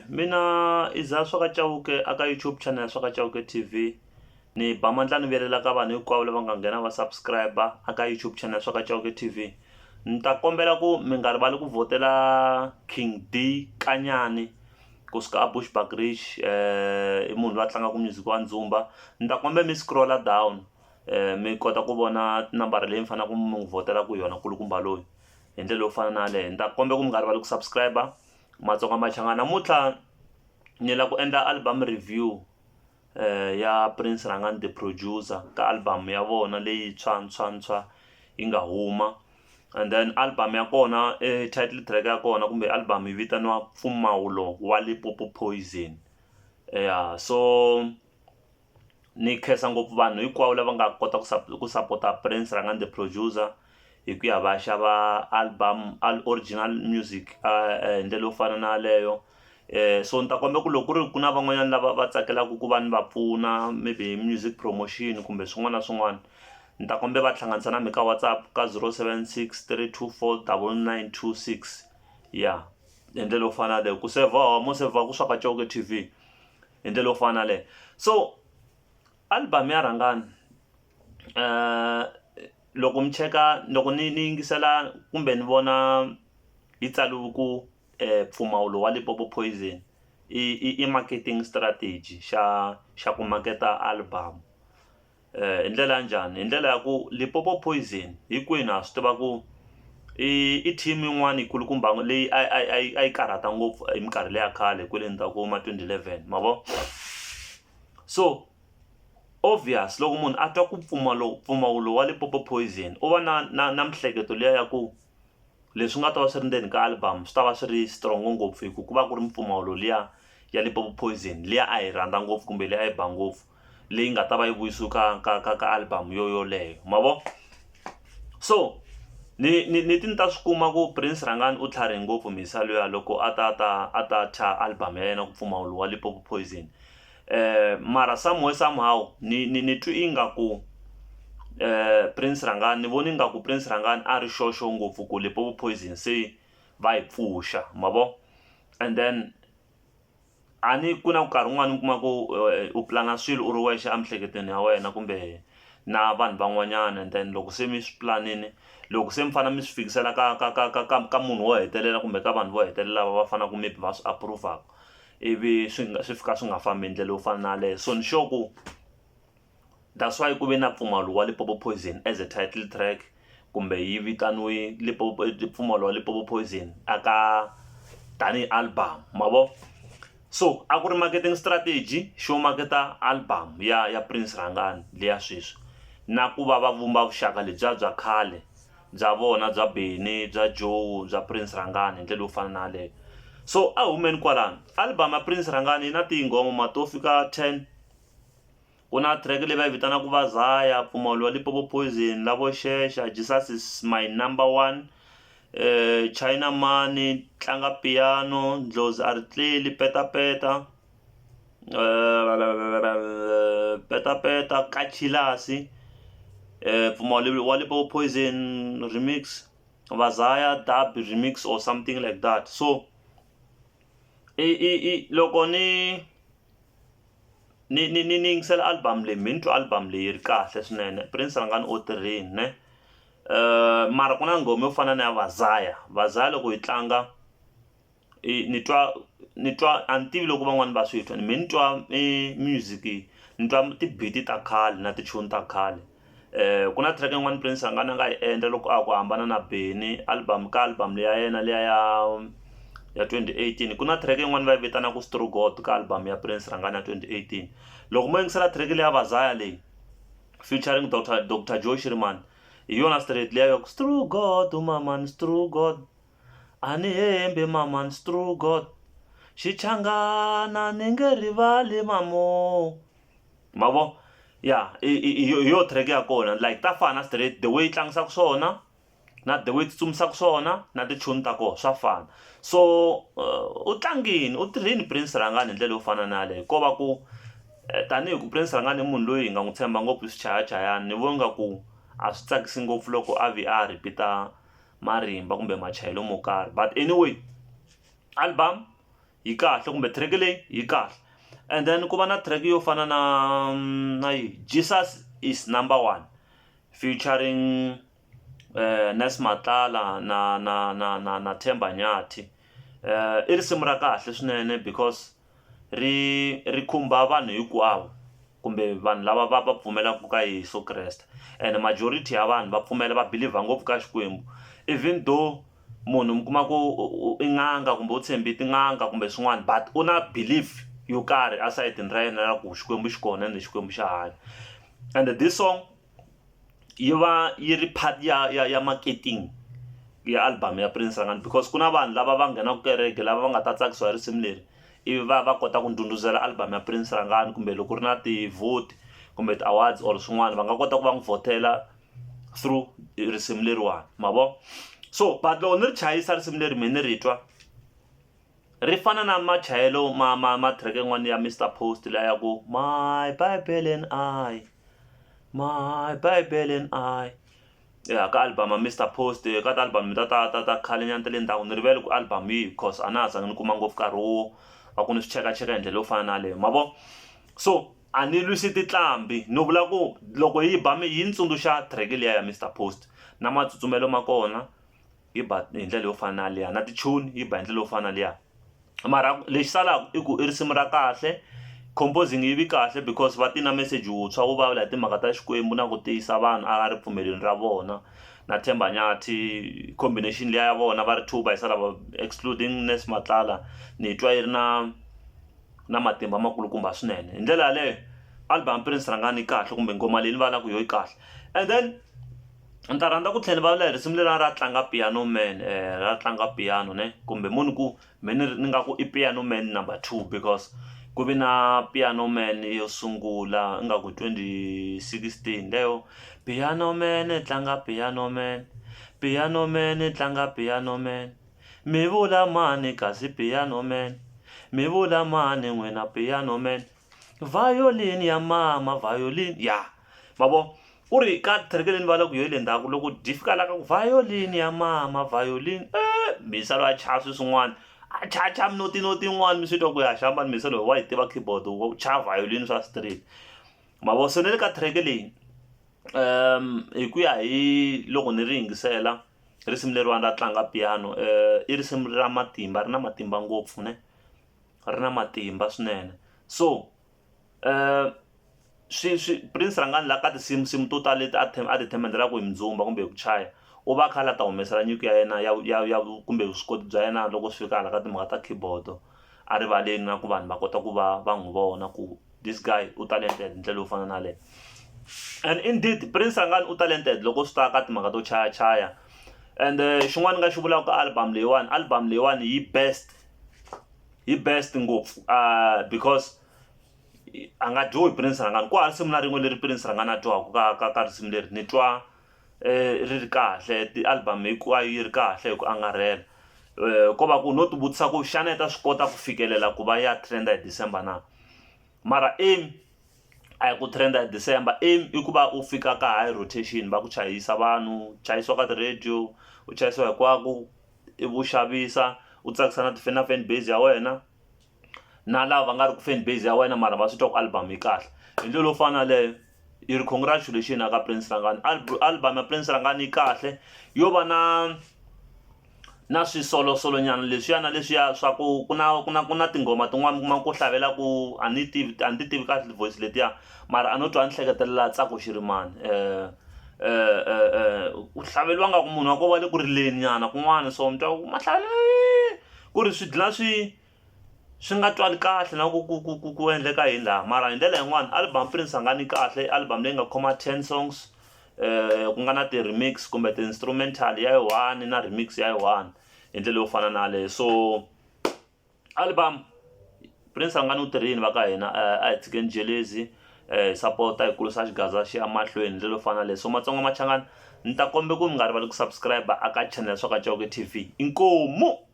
Mina iza swa ka Chauke aka YouTube channel swa ka Chauke TV ni ba mandla ni velela ka vanhu hinkwavo lava nga nghena va subscriber aka YouTube channel swa ka Chauke TV. Ni ta kombela ku mi nga rivali ku votela King D Kanyani kusuka a Bushbuckridge i munhu loyi a tlangaka music wa ndzumba. Ni ta kombela mi scrolla down mi kota ku vona nambara leyi mi fanele ku mi votela ku yona kulukumba loyi hi ndlela yo fana na leyo. Ni ta kombela ku mi nga rivali ku subscriber. Matsonga machanga namuntlha ni la ku endla album review ya Prince Rhangani the producer ka album ya vona leyi ntshwa yi nga huma, and then album ya kona title track ya kona kumbe album yi vitaniwa Mpfumawulo wa Limpopo Poison. So ni khensa ngopfu vanhu hinkwavo lava nga kota ku support Prince Rhangani the producer hi ku ya va xava album original music hi ndlela yo fana na leyo. So ni ta kombela ku loko ku ri ku na van'wanyana lava va tsakelaka ku va ni va pfuna maybe music promotion kumbe swin'wana na swin'wana, ni ta kombela va hlanganisa na mi ka WhatsApp ka 076 324 9926 hi ndlela yo fana na leyo ku mo save ku swa ka Chauke TV hi ndlela yo fana na leyo. So album ya Rhangani loko mi cheka loko ni yingisela kumbe ni vona yi tsaliwe ku Mpfumawulo wa Limpopo Poison i marketing strategy xa ku maketa album hi ndlela ya njhani. Hi ndlela ya ku Limpopo Poison hinkwenu ha swi tiva ku i team yin'wana yikulukumba leyi a yi karhata ngopfu hi minkarhi leya khale kwele ndzhaku ma 2011 ma vo. So obvious loko munhu a twa ku Mpfumawulo wa Limpopo Poison u va na mihleketo liya ya ku leswi nga ta va swi ri ndzeni ka album swi ta va swi ri strong ngopfu hi ku va ku ri Mpfumawulo liya ya Limpopo Poison liya a yi rhandza ngopfu kumbe leyi a yi ba ngopfu leyi nga ta va yi vuyisiwa ka album yoleyo ma vo. So ni ti ta swi kuma ku Prince Rhangani u tlhari ngopfu mhisa luya loko a ta cha album ya yena ku Mpfumawulo wa Limpopo Poison. Mara somehow ni twi ingaku Prince Rhangani ni vona ingaku Prince Rhangani a ri xoxo ngopfu ku Limpopo Poison se va yi pfuxa ma vo. And then a ni ku na nkarhi wun'wani u kuma ku u plana swilo u ri wexe emihleketweni ya wena kumbe na vanhu van'wanyana, and then loko se mi swi planini loko se mi fanele mi swi fikisela ka munhu wo hetelela kumbe ka vanhu vo hetelela va fanele ku maybe va swi approve ivi swi fika swi nga fambi hi ndlela yo fana na leyo. So ni sure ku that's why ku ve na Mpfumawulo wa Limpopo Poison as a title track kumbe yi vitaniwe Mpfumawulo wa Limpopo Poison aka tani album ma vo. So a ku ri marketing strategy xo maketa album ya Prince Rhangani leya sweswi na ku va va vumba vuxaka lebyiya bya khale bya vona bya Benny bya Joe bya Prince Rhangani hi ndlela yo fana na leyo. So a humeni kwalano album ya Prince Rhangani na tinghoma to fika 10. Ku na track leyi va yi vitanaka Vazaya, Mpfumawulo wa Limpopo Poison, Lavo Shesha, Jesus is my number one, China Money, Tlanga Piano, Ndlozi a ri tleli, Peta Peta Kachilasi, Mpfumawulo wa Limpopo Poison remix, Vazaya dub remix or something like that. So loko ni yingisela album leyi mi ni twa album leyi ri kahle swinene. Prince Rhangani o tirhini ne mara ku na nghoma yo fana na ya Vazaya loko yi tlanga ni twa a ni tivi loko van'wani va swi twa mi ni twa music ni twa ti-beat ta khale na ti-tune ta khale. Ku na track yin'wana Prince Rhangani a nga yi endla loko a ku hambana na Benny album leya yena leya ya 2018. Ku na track yin'wana va yi vitanaka Stru God ka album ya Prince Rhangani ya 2018. Loko mo yingisela track leya Vazaya leyi featuring Dr. Joe Shirimani hi yona straight leya ku Stru God maman Stru God a ni hembe maman Stru God xichangana ni nge rivali mamo ma vo. Hi yo track ya kona like ta fana straight the way yi tlangisaka swona na the way tsutsumisaka swona na ti-tune ta koho swa fana. So u tlangini u tirhini Prince Rhangani hi ndlela yo fana na leyo ko va ku tanihi ku Prince Rhangani i munhu loyi hi nga n'wi tshemba ngopfu swichayachayani ni vona ngaku a swi tsakisi ngopfu loko a repeat-a marimba kumbe machayelo mo karhi. But anyway album yi kahle kumbe track leyi yi kahle. And then ku va na track yo fana na Jesus is number one featuring Nes Matlala na Themba Nyathi. I risimu ra kahle swinene because ri khumba vanhu hinkwavo kumbe vanhu lava va pfumelaka ka Yesu Kreste, and majority ya vanhu va pfumela va believe ngopfu ka Xikwembu, even though munhu mi kuma ku i n'anga kumbe u tshembi tin'anga kumbe swin'wana, but u na belief yo karhi asayitini ra yena ra ku Xikwembu xi kona ende Xikwembu xa hanya. And this song yi va yi ri part ya marketing ya album ya Prince Rhangani, because ku na vanhu lava va nghenaka kereke lava va nga ta tsakisiwa hi risimu leri ivi va kota ku ndunduzela album ya Prince Rhangani, kumbe loko ri na ti-vote kumbe ti-awards or swin'wana va nga kota ku va n'wi vhotela through risimu leriwani mavo. So but loko ni ri chayisa risimu leri mina ni ri twa ri fana na machayelo ma track yin'wana ya Mr Post la ya ku my Bible and I, my Bible and I, ya ka album ya Mr Post, ka album ta khale nyana ta le ndzhaku ni rivele ku album yi because a na ha zangi ni kuma ngopfu nkarhi wo va ku ni swi chekacheka hi ndlela yo fana na leyo mavo. So a ni lwisi titlambi no vula ku loko yi ba yi ni tsundzuxa track liya ya Mr Post na matsutsumelo ma kona yi ba hi ndlela yo fana na liya, na ti-tune yi ba hi ndlela yo fana na liya. Mara lexi salaka i ku i risimu ra kahle, composing yi vi kahle because va ti na message wuntshwa wu vulavula hi timhaka ta Xikwembu na ku tiyisa vanhu a ripfumeleni ra vona, na Themba Nyathi combination liya ya vona va ri two va yisa lava excluding Nes Matlala ni twa yi ri na matimba makulukumba swinene. Hi ndlela yaleyo album Prince Rhangani yi kahle kumbe ngoma leyi ni valaka yo yi kahle. And then ni ta rhandza ku tlhela ni vulavula hi risimu leri ra tlanga Piano Man, ra tlanga piano ne kumbe munhu ku mina ni nga ku i Piano Man number 2 because ku vi na Piano Man yo sungula nga ku 2016 leyo Piano Man tlanga Piano Man, Piano Man tlanga Piano Man, mi vula mani kasi Piano Man, mi vula mani n'wina Piano Man, violin ya mama violin ya mavo. U ri ka track leyi ni valaka ku yo le ndzhaku loko di fika la ka ku violin ya mama violin misalo a cha swin'wana a cha minoti yin'wana mi swi twa ku ya xamba ni misalo wa yi tiva keyboard wo cha violin swa straight mavo. So ni le ka track leyi hi ku ya hi loko ni ri yingisela risimu leriwani ra tlanga piano, i risimu ra matimba, ri na matimba ngopfu ne, ri na matimba swinene. So Prince Rhangani la ka tinsimu to tala leti a ti themendela ku hi mdzumba kumbe ku chaya u va khala ta humesela nyiko ya yena ya kumbe vuswikoti bya yena loko swi fika hala ka timhaka ta keyboard a rivaleni na ku vanhu va kota ku va n'wi vona ku this guy u talented ndlela yo fana na leyo. And indeed Prince Rhangani u talented loko swi ta ka timhaka to chaya. And xin'wana nga xi vulaka ka album leyiwani yi best ngopfu because a nga dyohi Prince Rhangani. Ku ha risimu na rin'we leri Prince Rhangani a dyohaka ka risimu leri ni twa ri ri kahle, ti-album hinkwayo yi ri kahle hi ku angarhela. Ko va ku no ti vutisa ku xana yi ta swi kota ku fikelela ku va ya trenda hi December na, mara aim a hi ku trenda hi December, aim i ku va u fika ka high rotation va ku chayisa vanhu, chayisiwa ka ti-radio, u chayisiwa hinkwako ivi u xavisa u tsakisa na fan base ya wena na lava va nga ri ku fan base ya wena mara va swi twa ku album yi kahle. Hi ndlela yo fana leyo yi ri congratulation aka Prince Rhangani. Album ya Prince Rhangani yi kahle yo va na swisolosolo nyana leswiya swa ku ku na tingoma tin'wana kuma ku hlavela ku a ni ti tivi kahle voice letiya mara a no twa ni hleketelela tsako xirimani. U hlaveliwa nga ku munhu wa ko va le ku rileni nyana kun'wana so mi twa ku mahlavele ku ri swi dlina swi nga twali kahle na ku endleka hi laha, mara hi ndlela yin'wana album Prince Rhangani kahle, album leyi nga khoma 10 songs ku nga na ti-remix kumbe ti-instrumental ya yi 1 na remix ya yi 1 hi ndlela yo fana na leyo. So album Prince Rhangani u tirhini va ka hina a hi tshikeni jelezi support hi kulisa xigaza xi ya mahlweni hi ndlela yo fana leyo. So Matsonga Machangani ni ta kombe ku mi nga rivali ku subscribe aka channel swa ka Chauke TV. Inkomu.